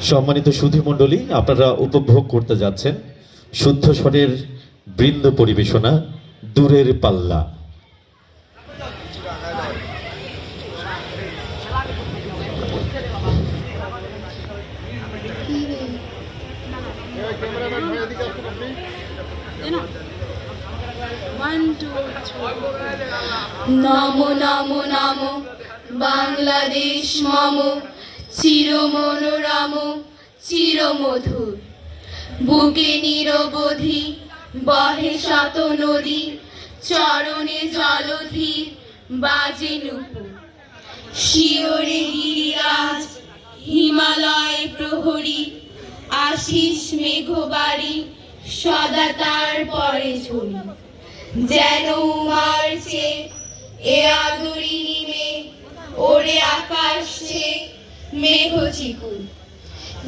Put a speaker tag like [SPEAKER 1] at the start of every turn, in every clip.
[SPEAKER 1] সম্মানিত সুধী মণ্ডলী, আপনারা উপভোগ করতে যাচ্ছেন শুদ্ধ স্বরের বৃন্দ পরিবেশনা দূরের পাল্লা।
[SPEAKER 2] নমো নমো নমো বাংলাদেশ মম চির মনোরম চিরমধুর। বুকে নিরবধি বহে শত নদী, চরণে জলধীর বাজে নূপুর। শিওরে গিরিরাজ হিমালয় প্রহরী, আশিস মেঘবাড়ি সদা তার পরে ঝুলি। যেন উমারছে এ আদরি নিমে, ওরে আকাশে মেঘ চিকুল।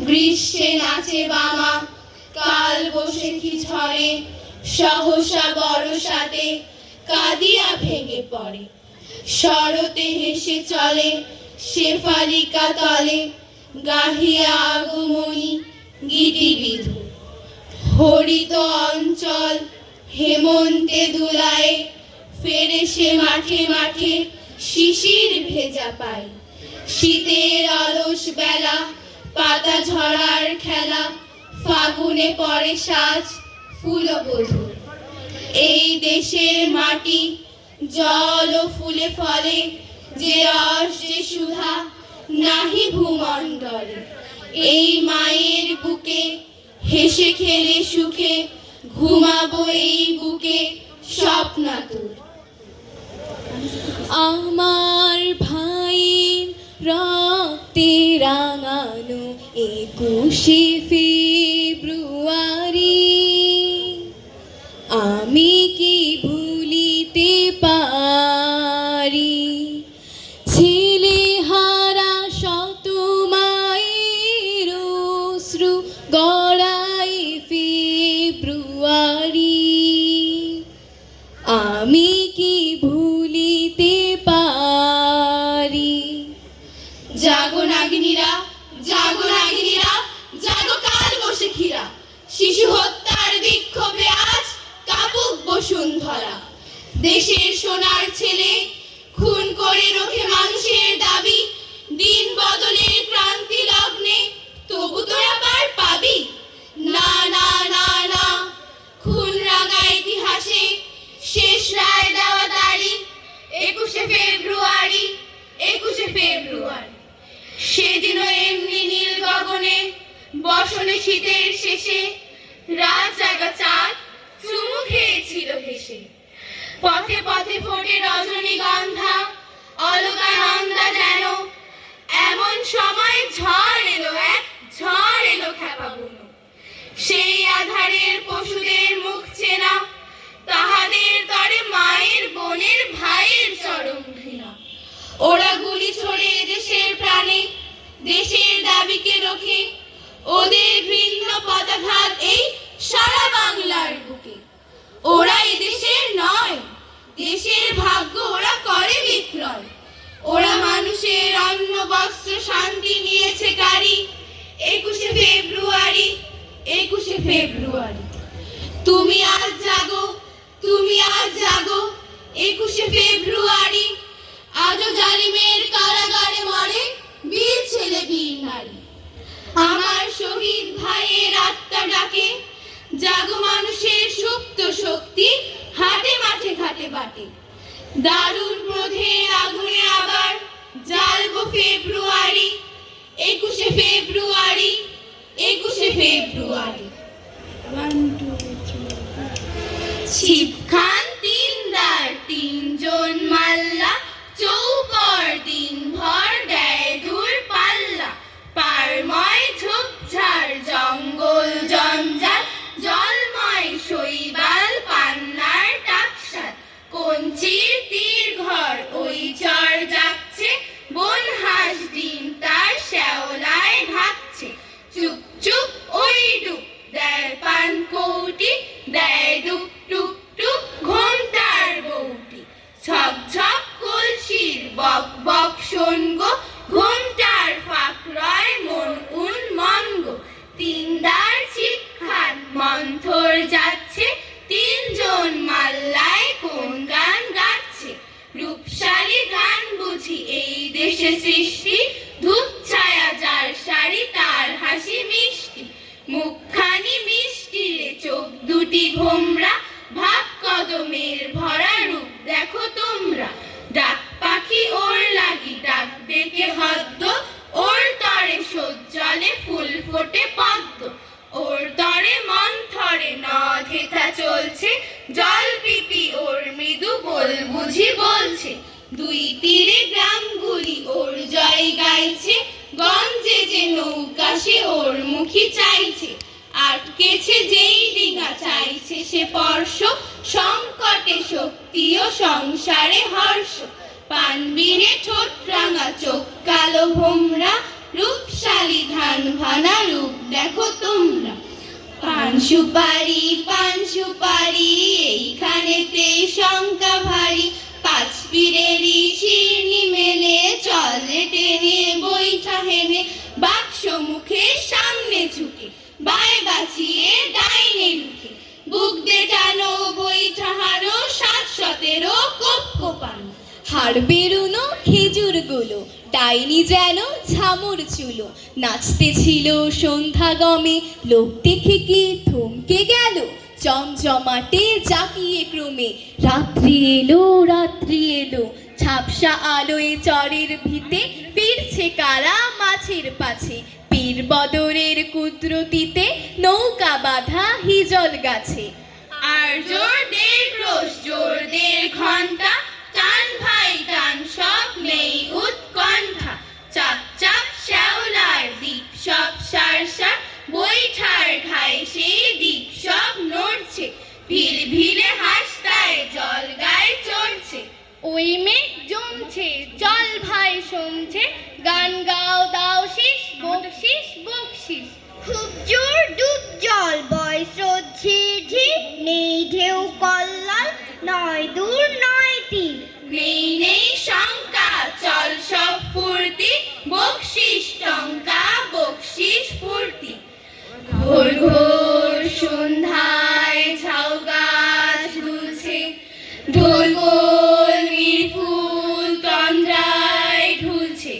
[SPEAKER 2] গ্রীষ্মে নাচে বামা কাল বৈশাখী ঝড়ে, সহসা বর্ষাতে কাঁদিয়া ভেঙে পড়ে। শরতে হেসে চলে শেফালিকা তলে, গাহিয়া আগমনী গীতি বিধু। হরিত অঞ্চল হেমন্তে দুলায়, ফেরে সে মাঠে মাঠে শিশির ভেজা পায়। শীতের অলস বেলা পাতা ঝরার খেলা, ফাগুনে পরে সাজ ফুলবধূ। এই দেশের মাটি জল ও ফুলে ফলে, যে রস যে সুধা নাহি ভূমণ্ডলে। এই মায়ের বুকে হেসে খেলে সুখে, ঘুমাবো এই বুকে স্বপ্নাতুর।
[SPEAKER 3] আমার ভাইয়ের রক্তে রাঙানো 21শে ফেব্রুয়ারি, আমি কি ভুলিতে পারি? ছেলে হারা শত মায়ের অশ্রু গড়াই ফেব্রুয়ারি, আমি কি ভুলিতে পারি?
[SPEAKER 2] জাগো নাগিনীরা, জাগো নাগিনীরা, জাগো কাল বৈশাখীরা। শিশু হত্যার বিক্ষোভে আজ কাঁপুক বসুন্ধরা। দেশের সোনার ছেলে খুন করে রোখে মানুষের দাবি। দিন বদলের ক্রান্তি লগ্নে তবু তোরা পার পাবি না। না না না, খুন রাঙা ইতিহাসে শেষ রায় দেওয়া তারিখ 21শে ফেব্রুয়ারি, 21শে ফেব্রুয়ারি। সেদিনও এমনি নীল গগনে বসনে শীতের শেষে, রাত জাগা চাঁদ চুমু খেয়েছিল হেসে। পথে পথে ফোটে রজনীগন্ধা, অলকানন্দা যেন। এমন সময় ঝড় এলো, এক ঝড় এলো খেপা বুনো। সেই আধারের পশুদের মুখ চেনা, তাহাদের তরে মায়ের বোনের ভাইয়ের চরম ঘৃণা। ওরা গুলি ছোড়ে দেশের প্রাণে, দেশের দাবিকে রোখে। ওদের ঘৃণ্য পদাঘাত এই সারা বাংলার বুকে। ওরা এই দেশের নয়, দেশের ভাগ্য ওরা করে বিক্রয়। ওরা মানুষের অন্ন বস্ত্র শান্তি নিয়েছে কারি। 21শে ফেব্রুয়ারি, 21শে ফেব্রুয়ারি। তুমি আজ জাগো, তুমি আজ জাগো, 21শে ফেব্রুয়ারি। আজও জালিমের কারাগারে মরে বীর ছেলে বীর নারী। আমার শহীদ ভাইয়ের আত্মা ডাকে, জাগো মানুষের সুপ্ত শক্তি হাটে মাঠে ঘাটে বাটে। দারুণ ক্রোধের আগুনে আবার জ্বালবো ফেব্রুয়ারি, 21শে ফেব্রুয়ারি, 21শে ফেব্রুয়ারি। ছিপখান তিনদার তিনজন মাল্লা, চৌপর দিন ভর দেয় দূর পাল্লা। পারময় ঝোপঝাড় জঙ্গল জঞ্জাল, জলময় শৈবাল পান্নার টাকসাল। কঞ্চির তীর ঘর ওই চর যাচ্ছে, বন হাঁস ডিম তার শ্যাওলায় ঢাকছে। চুপ চুপ ওই ডুব দেশে সৃষ্টি, ধূপ ছায়া যার শাড়ি তার হাসি মিষ্টি, মুখখানি মিষ্টি রে চোখ দুটি ভোমরা, ভাব কদমের ভরা রূপ দেখো তোমরা, ডাক পাখি ওর লাগি ডাক ডেকে হদ্দ, ওর তরে সজ্জলে ফুল ফোটে পদ্ম, ওর তরে মন্থরে নদ হেথা চলছে, জল পিপি ওর মৃদু বল বুঝি বলছে, দুই তীরে গ্রামগুলি ওর জয় গাইছে, গঞ্জে যে নৌকা সে ওর মুখী চাইছে, আটকেছে যেই ডিঙা চাইছে সে পর্শ, সংকটে শক্তি ও সংসারে হর্ষ, পানবিনে ঠোঁট রাঙা চোখ কালো ভোমরা, রূপশালী ধান ভানা রূপ দেখো তোমরা, পান সুপারি এইখানেতে শঙ্কা ভারী, পাঁচ পীরেরই শিরনি মেলে চলে টেনে বৈঠা হেনে, বাক্স মুখে সামনে ঝুঁকে বায় বাঁচিয়ে ডাইনে লুকে, বুক দে টানো বৈঠা হারো ৭-১৭ কোপ কোপানো,
[SPEAKER 3] হাড় বেরুনো খেজুর গুলো, ডাইনি যেন ঝামুর চুলো, নাচতেছিল সন্ধ্যা গমে, লোক দেখে কি থমকে গেল, জমজমাটে জাকিয়ে ক্রমে, রাত্রি এলো, ঝাপসা আলোয় চরের ভিতে, ফিরছে কারা মাছের পাছে, পীর বদরের কুদরতিতে, নৌকা বাঁধা হিজল গাছে,
[SPEAKER 2] আর জোরদের ক্রোশ জোরদের ঘন্টা, টান ভাই টান সব নেই উৎকণ্ঠা, চাপ চাপ শ্যাওলার দ্বীপ সব সারসা, বৈঠার ঘায়ে সেই দ্বীপ সব নড়ছে, ভিল ভিলে হাসতায় জল গায়ে চড়ছে, ওই মেঘ জমছে চল ভাই সমছে, গান গাও দাও শীষ বকশিস বকশিস,
[SPEAKER 4] খুব জোর ডুব জল বয় স্রোত ঝির ঝির, নেই ঢেউ কল্লাল নয় দূর নয় তীর,
[SPEAKER 2] নেই শঙ্কা চল সব ফুর্তি, বকশিস টঙ্কা বকশিস ফুর্তি, ঘোর ঘোর সন্ধ্যায় ঝাউ গাছ দুলছে, ঢোল গোল মিরফুল তন্দ্রায় ঢুলছে,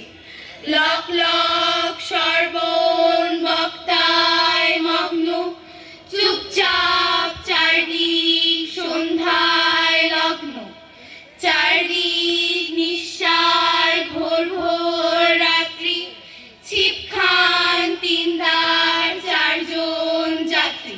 [SPEAKER 2] লক লক সর্বণ বক্তায় মগ্ন, চুপচাপ চারদিক সন্ধ্যায় লগ্ন, চারদিক নিঃসার ঘোর ঘোর রাত্রি, ছিপ খান তিনদার 4 জন যাত্রী,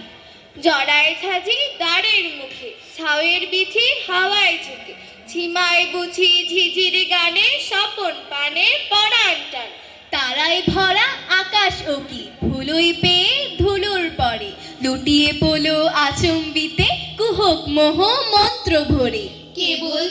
[SPEAKER 2] জড়ায় ছাজি দ্বারের মুখে, ছাউয়ের বিথি হাওয়ায় ঝুঁকে, ঝিমায় বুঝি ঝিঝিরি গানে, স্বপন পানে পরাণ টান,
[SPEAKER 3] তারাই ভরা আকাশ ওকি, ধুলোই পেয়ে ধুলোর পরে, লুটিয়ে পড়লো আচম্বিতে, কুহক মোহ মন্ত্র ভরে,
[SPEAKER 2] কেবল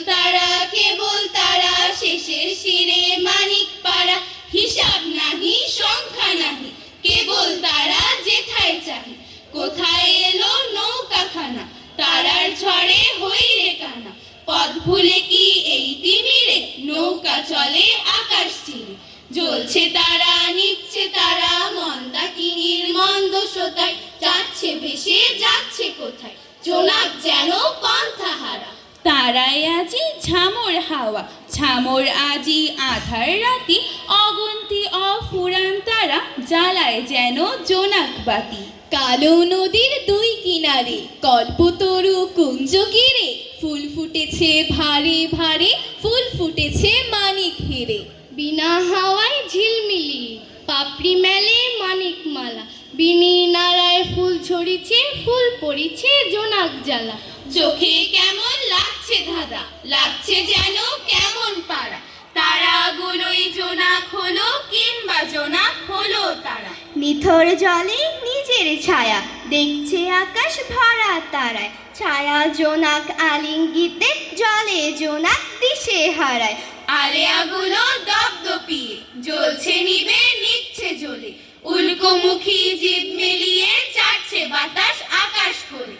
[SPEAKER 2] তারা শেষের শিরে মানিক পাড়া, হিসাব নাহি সংখ্যা নাহি, কেবল তারা যেথায় চাহি, কোথায় এলো নৌকাখানা, তারার ঝড়ে হইরে কানা, পথ ভুলে কি এই তিমিরে, নৌকা চলে আকাশ চিরে, জ্বলছে তারা নিচ্ছে তারা, মন্দাকিনীর মন্দ সোতায়, যাচ্ছে ভেসে যাচ্ছে কোথায়, জোনাক যেন পন্থা হারা,
[SPEAKER 5] তারাই আজি ঝামর হাওয়া, ঝামর আজি আধার রাতি, অগুন্তি অফুরান তারা, জ্বালায় যেন জোনাক বাতি,
[SPEAKER 3] কালো নদীর দুই কিনারে, কল্পতরু কুঞ্জ ঘিরে, ফুল ফুটেছে ভারে ভারে, ফুল ফুটেছে মানিক হিরে,
[SPEAKER 4] বিনা হাওয়ায় ঝিলমিলি, পাপড়ি মেলে মানিক মালা, বিনি নাড়ায় ফুল ঝরিছে, ফুল পড়িছে জোনাক জ্বালা,
[SPEAKER 2] চোখে কেমন লাগছে ধাঁধা, লাগছে যেন কেমন পাড়া, তারাগুলোই জোনাক হলো কিংবা জোনাক হলো তারা,
[SPEAKER 4] নিথর জলে নিজের ছায়া, দেখছে আকাশ ভরা তারায়, ছায়া জোনাক আলিঙ্গিতে, জলে জোনাক দিশে হারায়,
[SPEAKER 2] আলেয়াগুলো দপদপিয়ে জ্বলছে নিবে নিচ্ছে জ্বলে, উল্কোমুখী জীব মিলিয়ে চাটছে বাতাস আকাশ করে,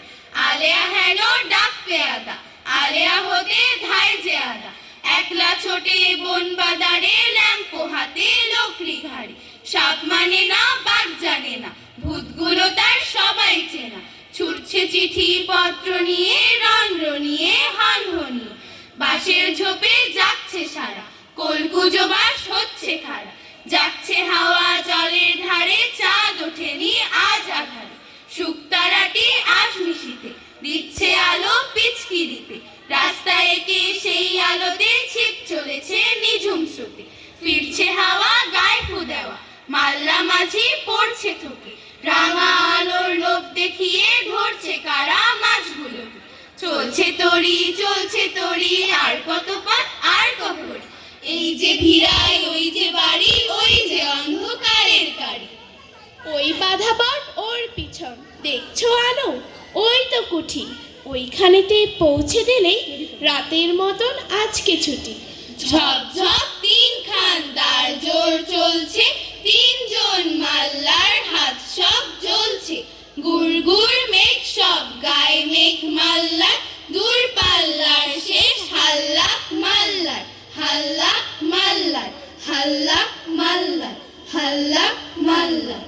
[SPEAKER 2] আলেয়া হেন ডাক পেয়াদা, আলেয়া হতে ধায় যে আদা, একলা ছোটে বন বাদারে, ল্যাম্প হাতে লকড়ি ঘাড়ে, সাপ মানে না বাঘ জানে না, ভূতগুলো তার সবাই চেনা, ছুটছে চিঠি পত্র নিয়ে, রন্ধ্র নিয়ে হান হনিয়ে, বাঁশের ঝোপে যাচ্ছে সারা, কলকুজো বাস করছে খাড়া, যাচ্ছে হাওয়া জলের ধারে, চাঁদ ওঠেনি আজ আধারে, শুকতারাটি আজ মিশিতে দিচ্ছে আলো পিচকিরিতে, রাস্তায় একে সেই আলোতে ছিপ চলেছে নিঝুম স্রোতে, ফিরছে হাওয়া গায়ে ফু দেওয়া, মাল্লা মাঝি পড়ছে থকে, রাঙা আলোর লোভ দেখিয়ে ধরছে কারা মাছগুলোকে, চলছে তরি আর কত পথ আর কবর, এই যে ভিড়াই ওই যে বাড়ি, ওই যে অন্ধকারের কারি।
[SPEAKER 6] ওই বাধা বট ওর পিছন, দেখছো আলো, ওই তো কুঠি, ওইখানেতে পৌঁছে দিলেই রাতের মতন আজকে ছুটি।
[SPEAKER 2] ঝপঝপ তিনখান দ্বার জোর চলছে, তিনজন মাল্লার হাত সব জ্বলছে, গুড়গুড় মেঘ সব গায়ে মেঘ মাল্লার, দূর পাল্লার শেষ হাল্লাক মাল্লার, হাল্লাক মাল্লার, হাল্লাক মাল্লার, হাল্লাক মাল্লার।